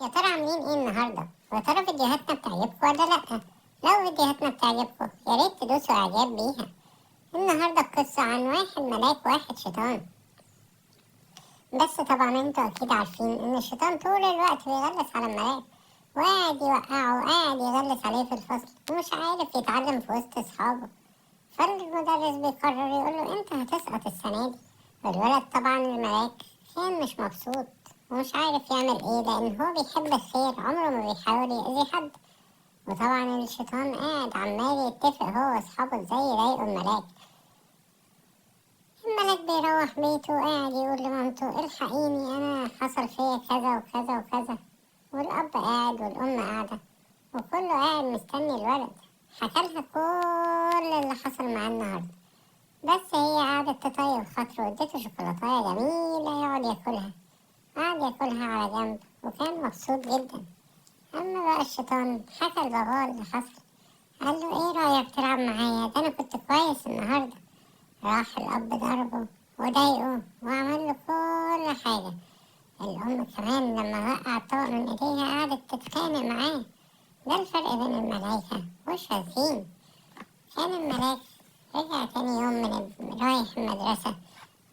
يا ترى عاملين ايه النهارده؟ ويا ترى فيديوهاتنا بتعجبكم ولا لأ؟ لو فيديوهاتنا بتعجبكم يا ريت تدوسوا اعجاب بيها. النهارده القصة عن واحد ملاك وواحد شيطان. بس طبعا انتوا اكيد عارفين ان الشيطان طول الوقت بيغلس على الملاك، وقاعد يوقعه وقاعد يغلس عليه في الفصل ومش عارف يتعلم في وسط اصحابه. فالمدرس بيقرر يقوله انت هتسقط السنة دي. الولد طبعا الملاك كان مش مبسوط ومش عارف يعمل ايه، لان هو بيحب الخير، عمره ما بيحاول يأذي حد. وطبعا الشيطان قاعد عمال يتفق هو واصحابه ازاي يضايقوا الملاك. الملاك بيروح بيته وقاعد يقول لمامته الحقيني انا حصل فيا كذا وكذا وكذا، والاب قاعد والام قاعدة وكله قاعد مستني الولد. حكالها كل اللي حصل معاه النهارده، بس هي قعدت تطيب خاطره واديته شوكولاتاية جميلة يقعد ياكلها. قعد ياكلها على جنب وكان مبسوط جدا. أما بقى الشيطان حكى لباباه اللي حصل، قال له ايه رأيك تلعب معايا؟ ده أنا كنت كويس النهاردة. راح الأب ضربه وضايقه وعمل له كل حاجة. الأم كمان لما وقع الطبق من إيديها قعدت تتخانق معاه. ده الفرق بين الملايكة والشياطين. كان الملاك رجع تاني يوم رايح المدرسة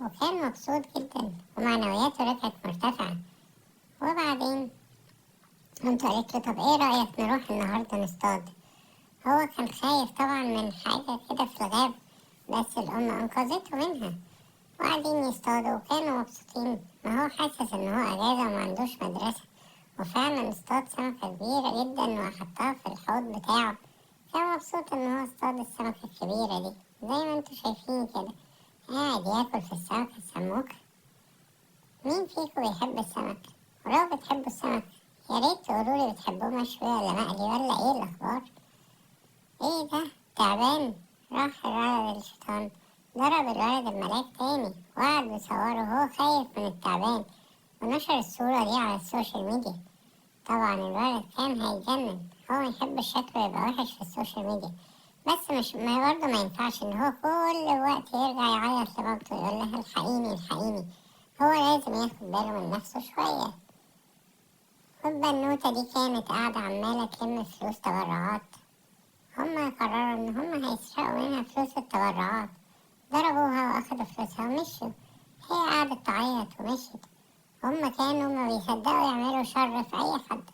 وكان مبسوط جدا ومعنوياته رجعت مرتفعة. وبعدين قامت قالت له طب ايه رأيك نروح النهاردة نصطاد؟ هو كان خايف طبعا من حاجة كده في الغاب، بس الأم أنقذته منها وقاعدين يصطادوا وكانوا مبسوطين. ما هو حاسس إن هو أجازة وما عندوش مدرسة. وفعلا اصطاد سمكة كبيرة جدا وحطها في الحوض بتاعه. كان مبسوط إن هو اصطاد السمكة الكبيرة دي زي ما انتوا شايفين كده، قاعد ياكل في السمكة السموكة. مين فيكم بيحب السمك؟ ولو بتحبوا السمك يا ريت تقولولي بتحبوه مشوي ولا مقلي ولا ايه الأخبار؟ ايه ده؟ تعبان؟ راح الولد الشيطان ضرب الولد الملاك تاني وقعد بيصوره وهو خايف من التعبان، ونشر الصورة دي على السوشيال ميديا. طبعا الولد كان هيتجنن، هو ميحبش شكله يبقى وحش في السوشيال ميديا. بس مش ما برضه ما ينفعش ان هو كل وقت يرجع يعيط لمامته ويقول لها الحقيني الحقيني. هو لازم ياخد باله من نفسه شوية. والبنوتة دي كانت قاعدة عمالة تلم فلوس تبرعات. هما قرروا ان هما هيسرقوا منها فلوس التبرعات. ضربوها واخدوا فلوسها ومشوا. هي قعدت تعيط ومشيت. هما كانوا ما بيصدقوا يعملوا شر في اي حد.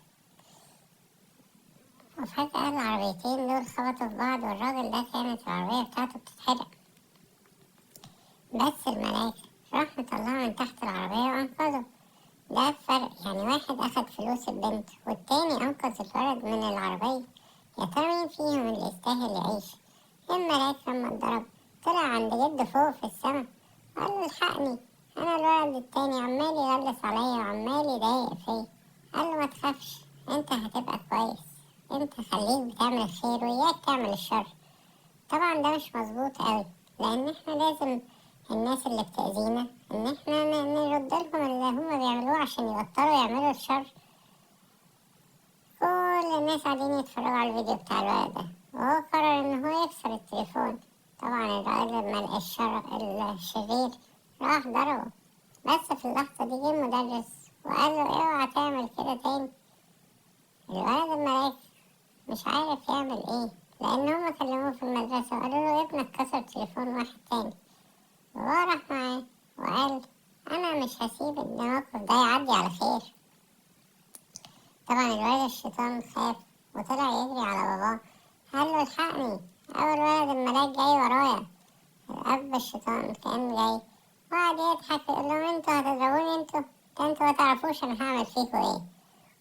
وفجأة العربيتين دول خبطوا في بعض، والراجل ده كانت العربية بتاعته بتتحرق. بس الملاك راح مطلعه من تحت العربية وأنقذه. ده فرق، يعني واحد أخد فلوس البنت والتاني أنقذ الولد من العربية. يا ترى مين فيهم اللي يستاهل يعيش؟ الملاك لما اتضرب طلع عند جده فوق في السما قال له الحقني، أنا الولد التاني عمال يغلس عليا وعمال يضايق فيا. قال له ما تخافش، انت هتبقى كويس، انت خليك بتعمل الخير وإياك تعمل الشر. طبعا ده مش مظبوط قوي، لأن احنا لازم الناس اللي بتأذينا ان احنا نرد لهم اللي هما بيعملوه عشان يبطلوا يعملوا الشر. كل الناس قاعدين يتفرجوا على الفيديو بتاع الولد ده وهو قرر ان هو يكسر التليفون. طبعا الراجل الشرير راح ضربه. بس في اللحظة دي جه المدرس وقال له اوعى تعمل كده تاني. الولد الملاك مش عارف يعمل ايه، لان هما كلموه في المدرسة وقالوا له ابنك كسر تليفون واحد تاني. وهو راح معاه وقال انا مش هسيب الموقف ده يعدي على خير. طبعا الولد الشيطان خاف وطلع يجري على باباه. قال له الحقني، اول ولد الملاك جاي ورايا. الاب الشيطان كان جاي وقعد يضحك ويقول لهم انتوا هتضربوني؟ انتوا ما تعرفوش انا هعمل فيكوا ايه.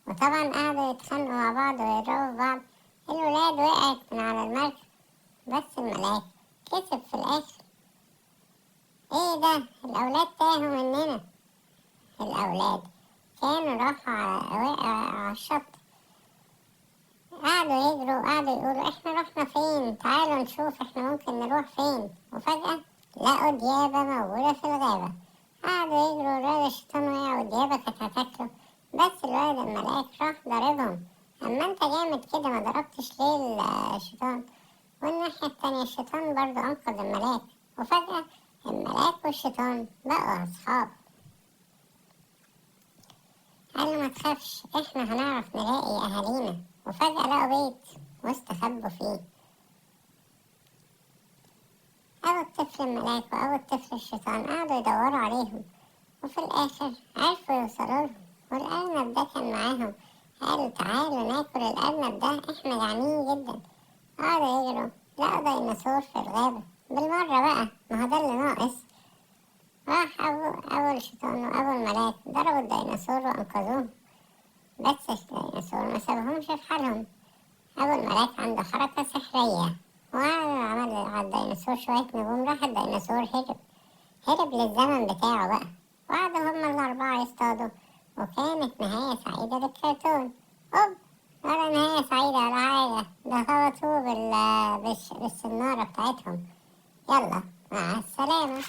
وطبعا قعدوا يتخانقوا مع بعض ويضربوا في بعض. الولاد وقعت من على المركب، بس الملاك كسب في الاخر. ايه ده؟ الاولاد تاهوا مننا. الأولاد كانوا راحوا على الشط، قعدوا يجروا وقعدوا يقولوا احنا رحنا فين، تعالوا نشوف احنا ممكن نروح فين. وفجأة لقوا ديابة موجودة في الغابة. قعدوا يجروا، الولد الشيطان وقع والديابة كانت هتاكله. بس الولد الملاك راح ضربهم. اما انت جامد كده ما ضربتش ليه الشيطان؟ والناحية التانية الشيطان برضه أنقذ الملاك. وفجأة الملاك والشيطان بقوا أصحاب. قال له ما تخافش، احنا هنعرف نلاقي اهالينا. وفجأة لقوا بيت واستخبوا فيه. أبو الطفل الملاك وأبو الطفل الشيطان قعدوا يدوروا عليهم، وفي الآخر عرفوا يوصلولهم، والأرنب ده كان معاهم. قالوا تعالوا ناكل الأرنب ده، احنا جعانين جدا. قعدوا يجروا، لقوا ديناصور في الغابة. بالمرة بقى، ما هو ده اللي ناقص. راح أبو الشيطان وأبو الملاك ضربوا الديناصور وأنقذوهم، بس الديناصور ما سابهمش في حالهم. أبو الملاك عنده حركة سحرية، وعمل على الديناصور شوية نجوم، راح الديناصور هرب للزمن بتاعه بقى. وقعدوا هما الأربعة يصطادوا، وكانت نهاية سعيدة للكرتون. أوب، ولا نهاية سعيدة ولا حاجة، ده خبطوه بالسنارة بتاعتهم. يلا، مع السلامة.